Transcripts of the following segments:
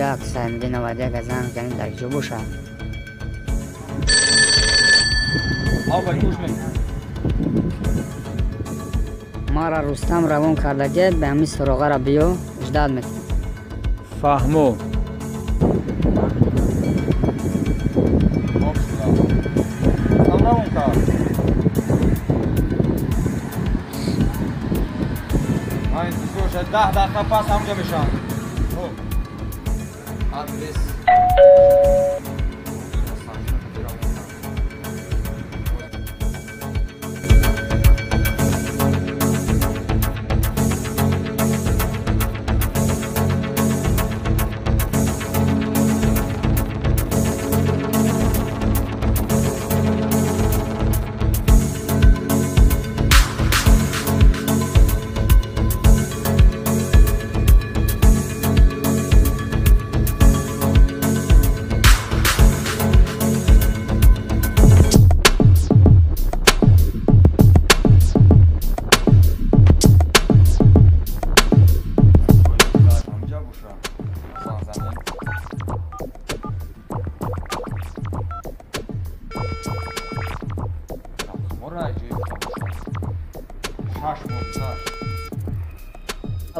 91 سایمدی 91 از زن کنید در جو باشه. آقای گوش می ما را رستم روان کرده گید به همین سراغه را بیو اجداد میکنم. فهمو روان کرد این سوشه 10 دقیقه پس همونجا میشن. آدرس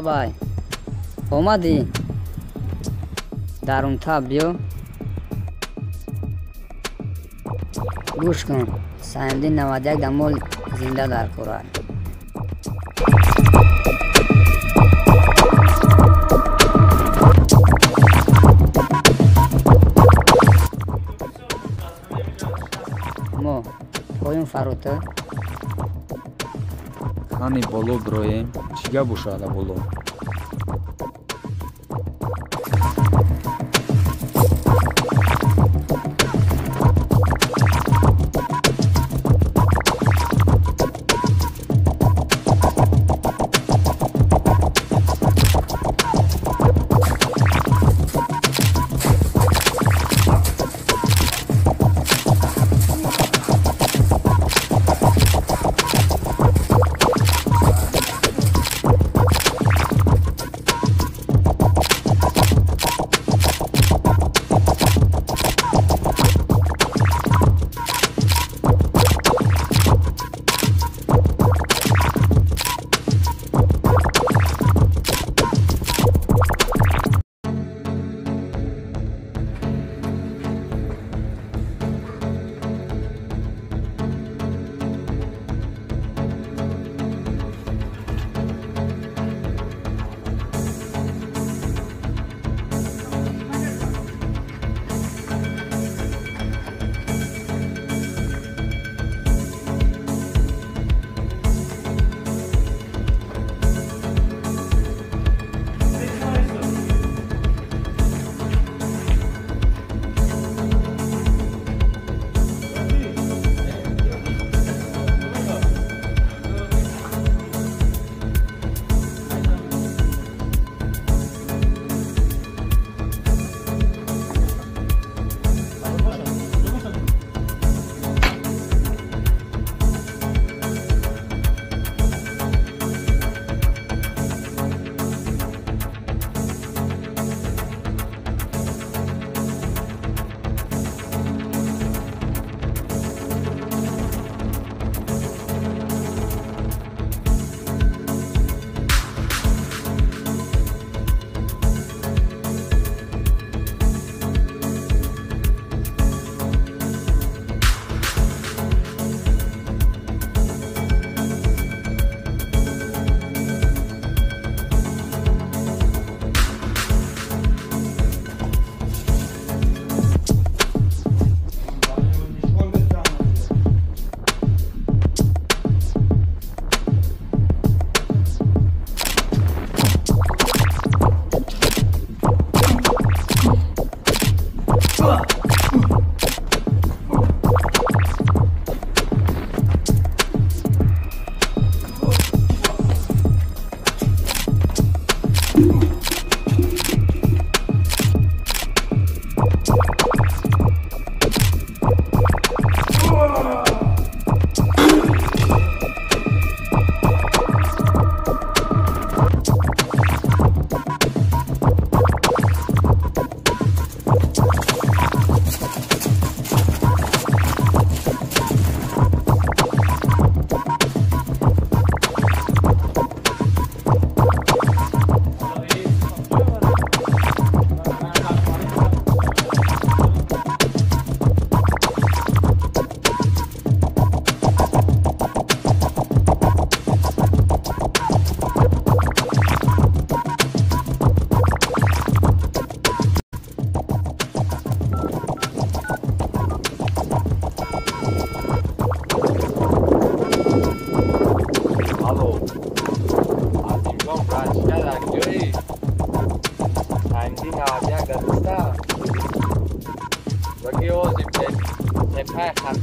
بای اومدی در اون تاب بیو گوش کن. سایمدی 91 دمول زنده در قرآن. ما پایون فروته خانی боло гироем чӣ гап бошад боло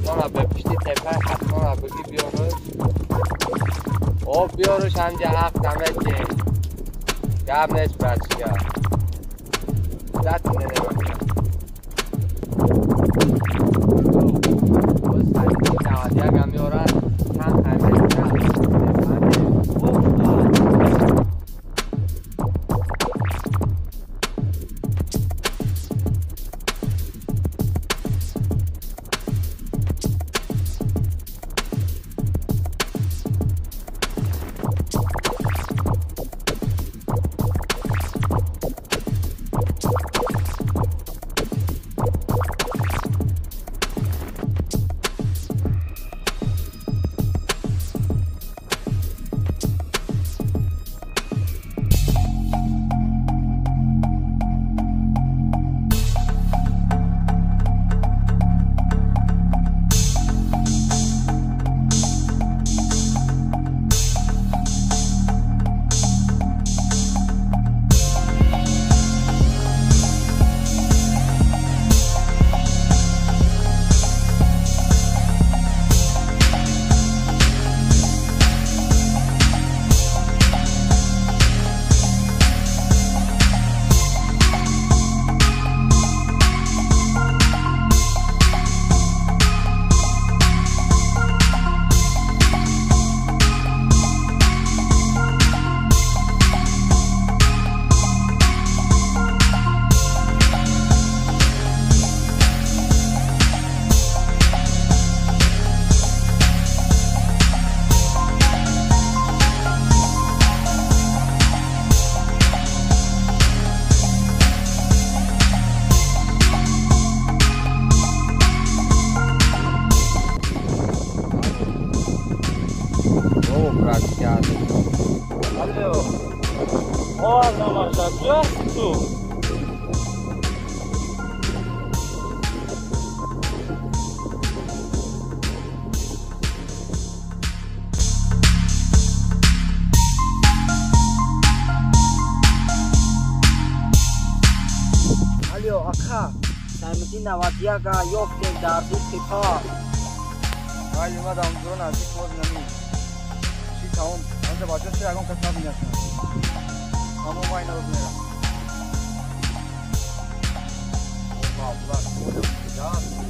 حتما به پشتی تپه حتما بگی بیاروش او بیاروش همجا حق دمه که گب نیست بچگه دست نمیگه یک هم بیارن چند همه نوادیا کا یافت در دوست پا ولی ما دام درون از یک موز نمی چی تمام آنجا باشه چه اگم کس نبینه تمام ما این روز میرم مارا بسیده ها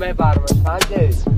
بفرما سنجه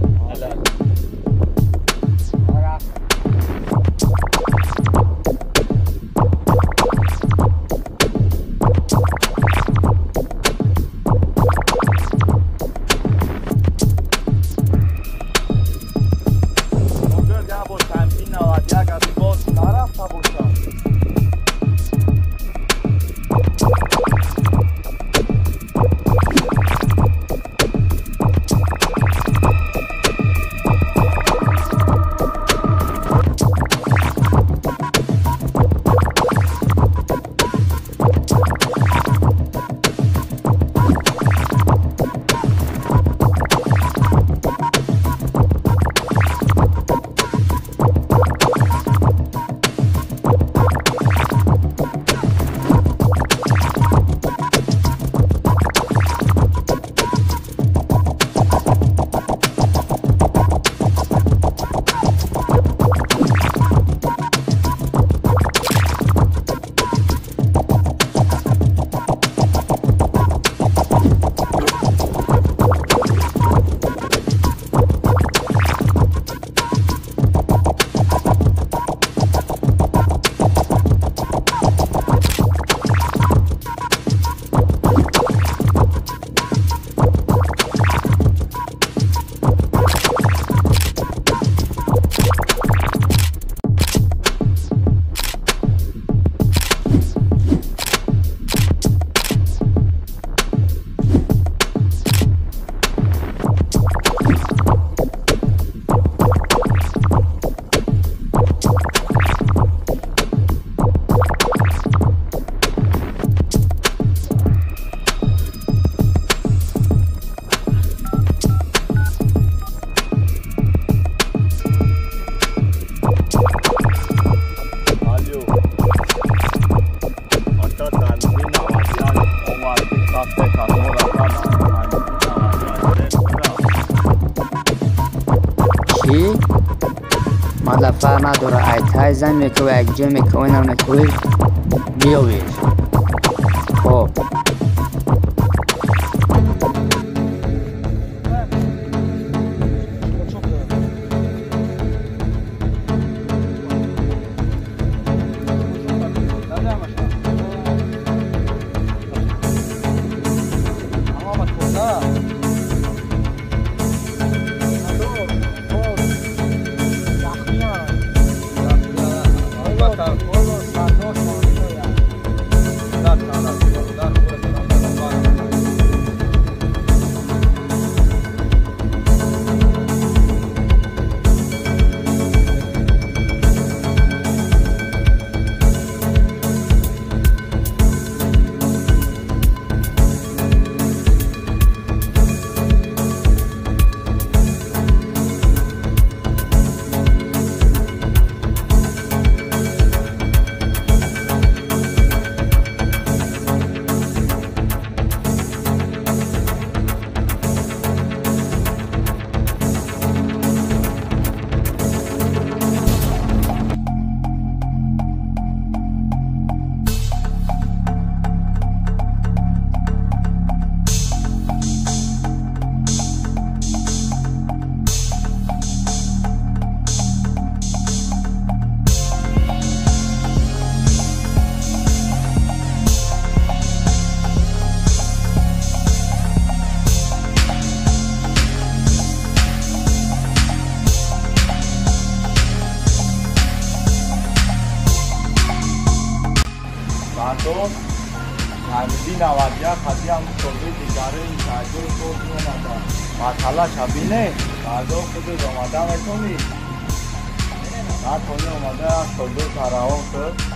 مطلب فرق نداره ایتای زن میکوه یک جا میکوه نم میکوه بیاویش خب Hamdi Nawadia khati am solve dikare sajo ko nada mathala chabine sajo khud ramada metoni na thone ramada solve karao sir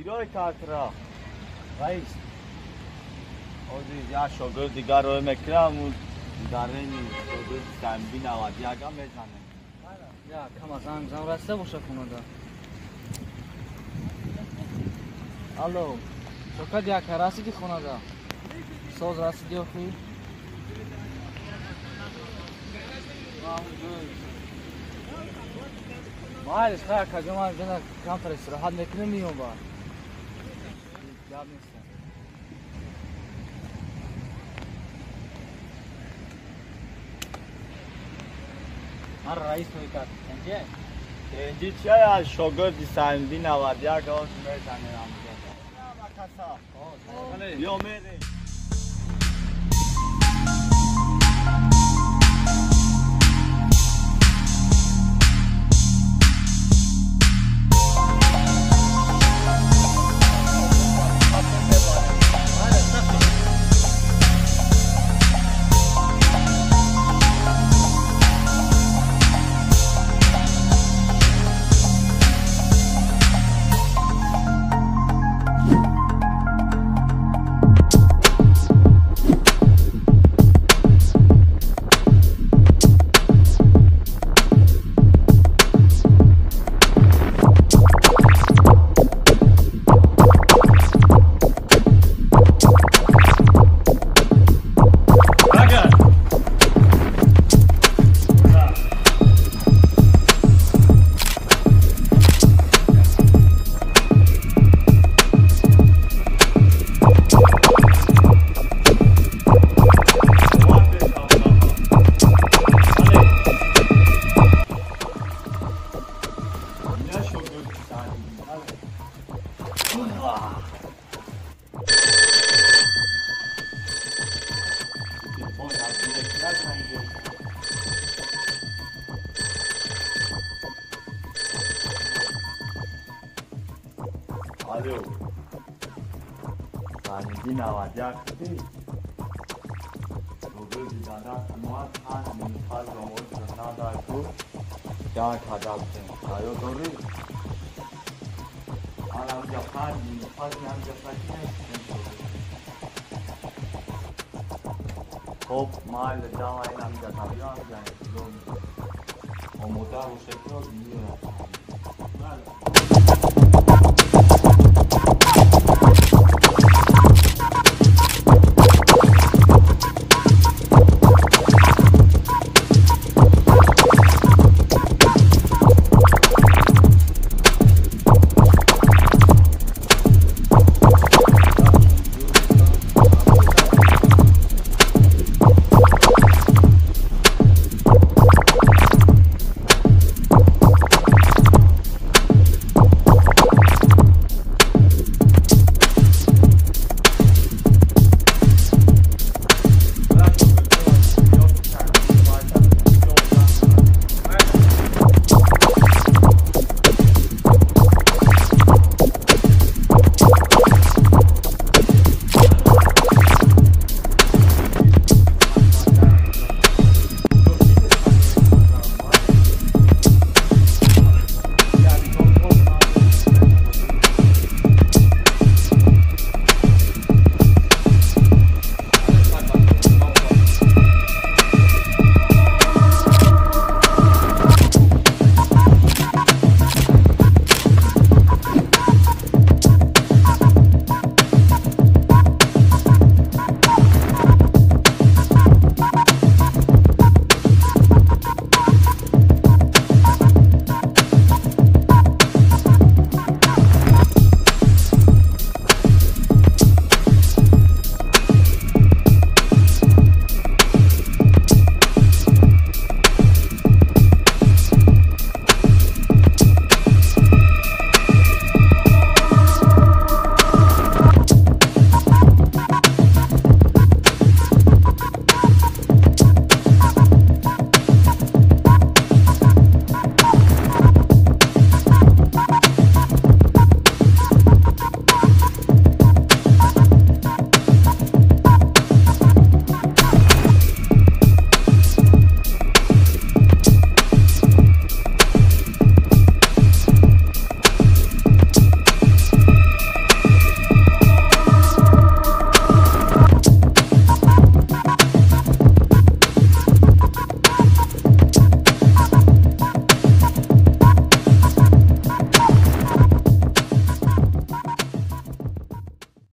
ایرای کارترا رئیس یا شاگرد دیگر رو میکنم و داره این شاگرد تنبی نوادی اگه میزنه یا کم از زنگ رسته باشه خونه دا الو شکر یا که رسیدی خونه دا سوز رسیدی و خوی مایلش خیلی که جمعه جنه کم پر استراحت میکنه میون با جاب نیستم من رئیس توی کرد انجه؟ اینجی چیه یا شاگرد تنبی نوادی اگه هاش میزنه بیا میره الو فهمیدی نوادیه کسی؟ روبه دیدانه تنوات هست میخواد روموز رنا دار تو جان کداب سن آیو دوری آنم جفان میخواد نیم جفان خب مال جاوه اینم جتابیان جنگ دوم و مدار و شکل میره